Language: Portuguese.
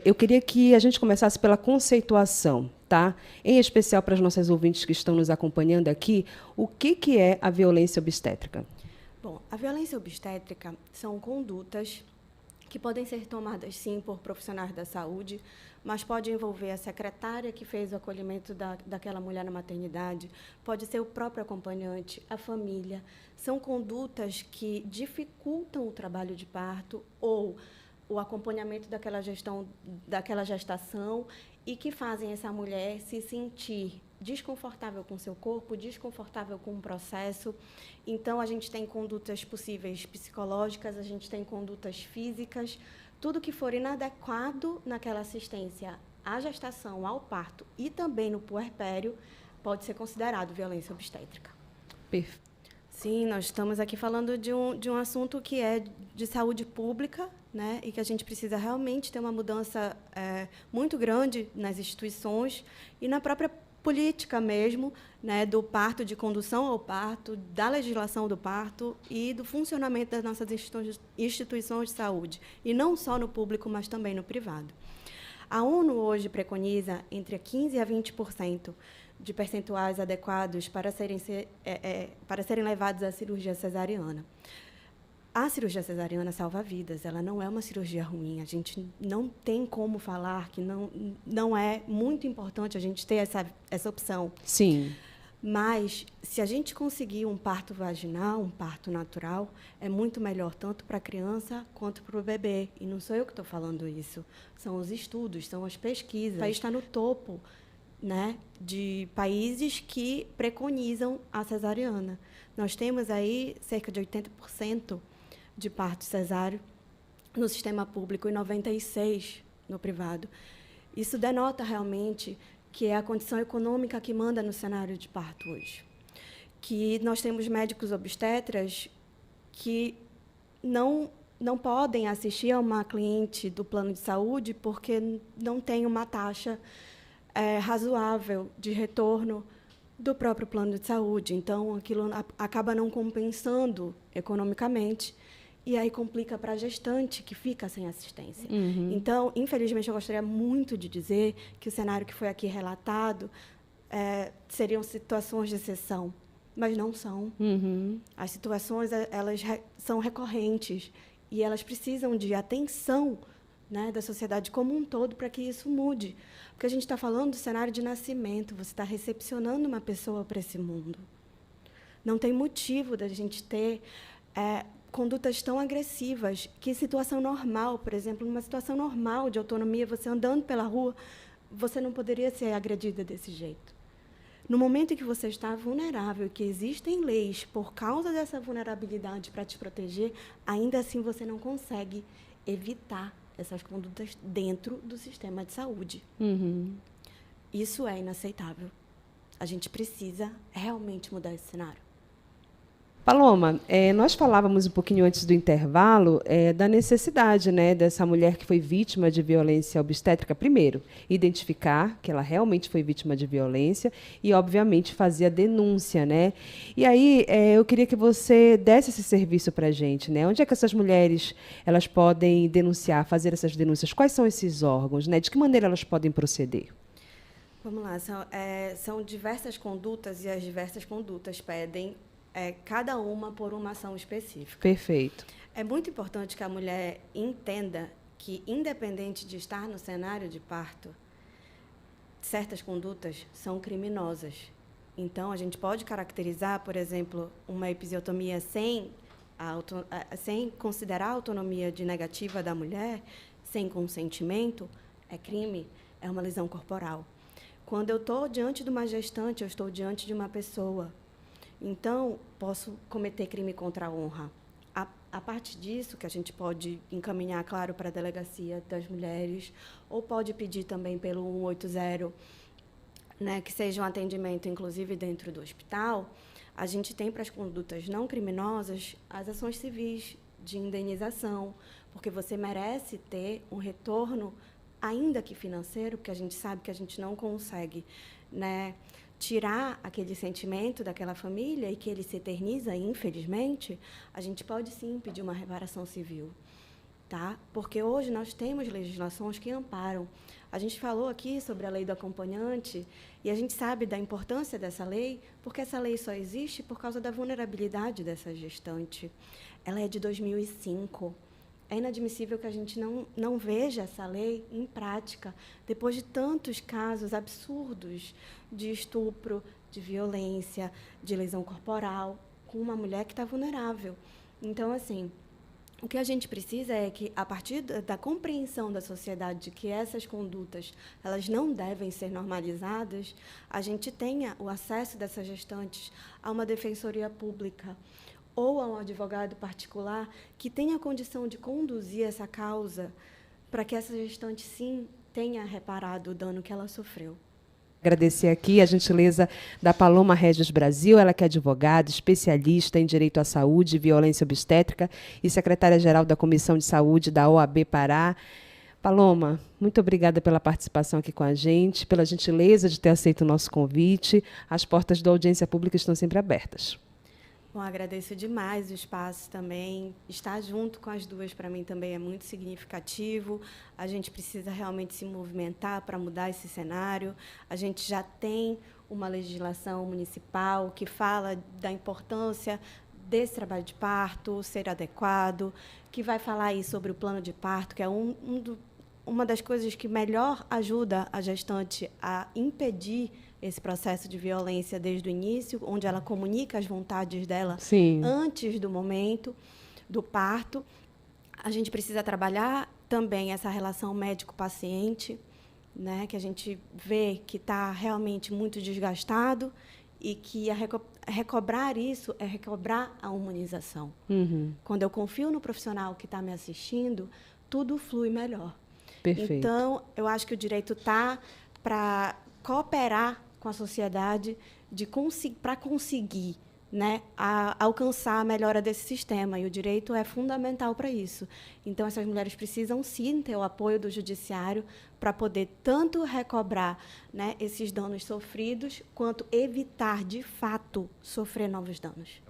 Eu queria que a gente começasse pela conceituação, tá? Em especial para as nossas ouvintes que estão nos acompanhando aqui, o que é a violência obstétrica? Bom, a violência obstétrica são condutas que podem ser tomadas, sim, por profissionais da saúde, mas pode envolver a secretária que fez o acolhimento daquela mulher na maternidade, pode ser o próprio acompanhante, a família. São condutas que dificultam o trabalho de parto ou o acompanhamento daquela gestação e que fazem essa mulher se sentir desconfortável com seu corpo, desconfortável com o processo. Então, a gente tem condutas possíveis psicológicas, a gente tem condutas físicas, tudo que for inadequado naquela assistência à gestação, ao parto e também no puerpério, pode ser considerado violência obstétrica. Perfeito. Sim, nós estamos aqui falando de um assunto que é de saúde pública, né, e que a gente precisa realmente ter uma mudança muito grande nas instituições e na própria política mesmo, né, do parto, de condução ao parto, da legislação do parto e do funcionamento das nossas instituições de saúde, e não só no público, mas também no privado. A ONU hoje preconiza entre 15% a 20% de percentuais adequados para serem levados à cirurgia cesariana. A cirurgia cesariana salva vidas, ela não é uma cirurgia ruim. A gente não tem como falar que não é muito importante a gente ter essa opção. Sim. Mas, se a gente conseguir um parto vaginal, um parto natural, é muito melhor tanto para a criança quanto para o bebê. E não sou eu que estou falando isso. São os estudos, são as pesquisas. O país está no topo, né, de países que preconizam a cesariana. Nós temos aí cerca de 80% de parto cesáreo no sistema público e 96% no privado. Isso denota realmente que é a condição econômica que manda no cenário de parto hoje. Que nós temos médicos obstetras que não podem assistir a uma cliente do plano de saúde porque não tem uma taxa razoável de retorno do próprio plano de saúde. Então, aquilo acaba não compensando economicamente e aí complica para a gestante, que fica sem assistência. Uhum. Então, infelizmente, eu gostaria muito de dizer que o cenário que foi aqui relatado seriam situações de exceção, mas não são. Uhum. As situações elas são recorrentes e elas precisam de atenção, né, da sociedade como um todo para que isso mude. Porque a gente está falando do cenário de nascimento, você está recepcionando uma pessoa para esse mundo. Não tem motivo da gente ter condutas tão agressivas que, em situação normal, por exemplo, numa situação normal de autonomia, você andando pela rua, você não poderia ser agredida desse jeito. No momento em que você está vulnerável, que existem leis por causa dessa vulnerabilidade para te proteger, ainda assim você não consegue evitar essas condutas dentro do sistema de saúde. Uhum. Isso é inaceitável. A gente precisa realmente mudar esse cenário. Paloma, nós falávamos um pouquinho antes do intervalo da necessidade, né, dessa mulher que foi vítima de violência obstétrica, primeiro, identificar que ela realmente foi vítima de violência e, obviamente, fazer a denúncia, né? E aí, eu queria que você desse esse serviço para a gente, né? Onde é que essas mulheres elas podem denunciar, fazer essas denúncias? Quais são esses órgãos, né? De que maneira elas podem proceder? Vamos lá, são diversas condutas e as diversas condutas pedem cada uma por uma ação específica. Perfeito. É muito importante que a mulher entenda que, independente de estar no cenário de parto, certas condutas são criminosas. Então, a gente pode caracterizar, por exemplo, uma episiotomia sem considerar a autonomia de negativa da mulher, sem consentimento, é crime, é uma lesão corporal. Quando eu estou diante de uma gestante, eu estou diante de uma pessoa. Então, posso cometer crime contra a honra. A partir disso, que a gente pode encaminhar, claro, para a Delegacia das Mulheres, ou pode pedir também pelo 180, né, que seja um atendimento, inclusive, dentro do hospital, a gente tem para as condutas não criminosas as ações civis de indenização, porque você merece ter um retorno, ainda que financeiro, porque a gente sabe que a gente não consegue, né, tirar aquele sentimento daquela família e que ele se eterniza, infelizmente, a gente pode sim pedir uma reparação civil. tá? Porque hoje nós temos legislações que amparam. A gente falou aqui sobre a lei do acompanhante e a gente sabe da importância dessa lei, porque essa lei só existe por causa da vulnerabilidade dessa gestante. Ela é de 2005. É inadmissível que a gente não veja essa lei em prática, depois de tantos casos absurdos de estupro, de violência, de lesão corporal, com uma mulher que está vulnerável. Então, assim, o que a gente precisa é que, a partir da compreensão da sociedade de que essas condutas elas não devem ser normalizadas, a gente tenha o acesso dessas gestantes a uma defensoria pública ou a um advogado particular que tenha a condição de conduzir essa causa para que essa gestante, sim, tenha reparado o dano que ela sofreu. Agradecer aqui a gentileza da Paloma Regis Brasil, ela que é advogada, especialista em direito à saúde e violência obstétrica e secretária-geral da Comissão de Saúde da OAB Pará. Paloma, muito obrigada pela participação aqui com a gente, pela gentileza de ter aceito o nosso convite. As portas da audiência pública estão sempre abertas. Bom, agradeço demais o espaço também. Estar junto com as duas, para mim, também é muito significativo. A gente precisa realmente se movimentar para mudar esse cenário. A gente já tem uma legislação municipal que fala da importância desse trabalho de parto ser adequado, que vai falar aí sobre o plano de parto, que é uma das coisas que melhor ajuda a gestante a impedir esse processo de violência desde o início, onde ela comunica as vontades dela antes do momento do parto. A gente precisa trabalhar também essa relação médico-paciente, né, que a gente vê que está realmente muito desgastado e que recobrar isso é recobrar a humanização. Quando eu confio no profissional que está me assistindo, tudo flui melhor. Perfeito. Então, eu acho que o direito está para cooperar com a sociedade para conseguir, né, alcançar a melhora desse sistema. E o direito é fundamental para isso. Então, essas mulheres precisam, sim, ter o apoio do judiciário para poder tanto recobrar, né, esses danos sofridos, quanto evitar, de fato, sofrer novos danos.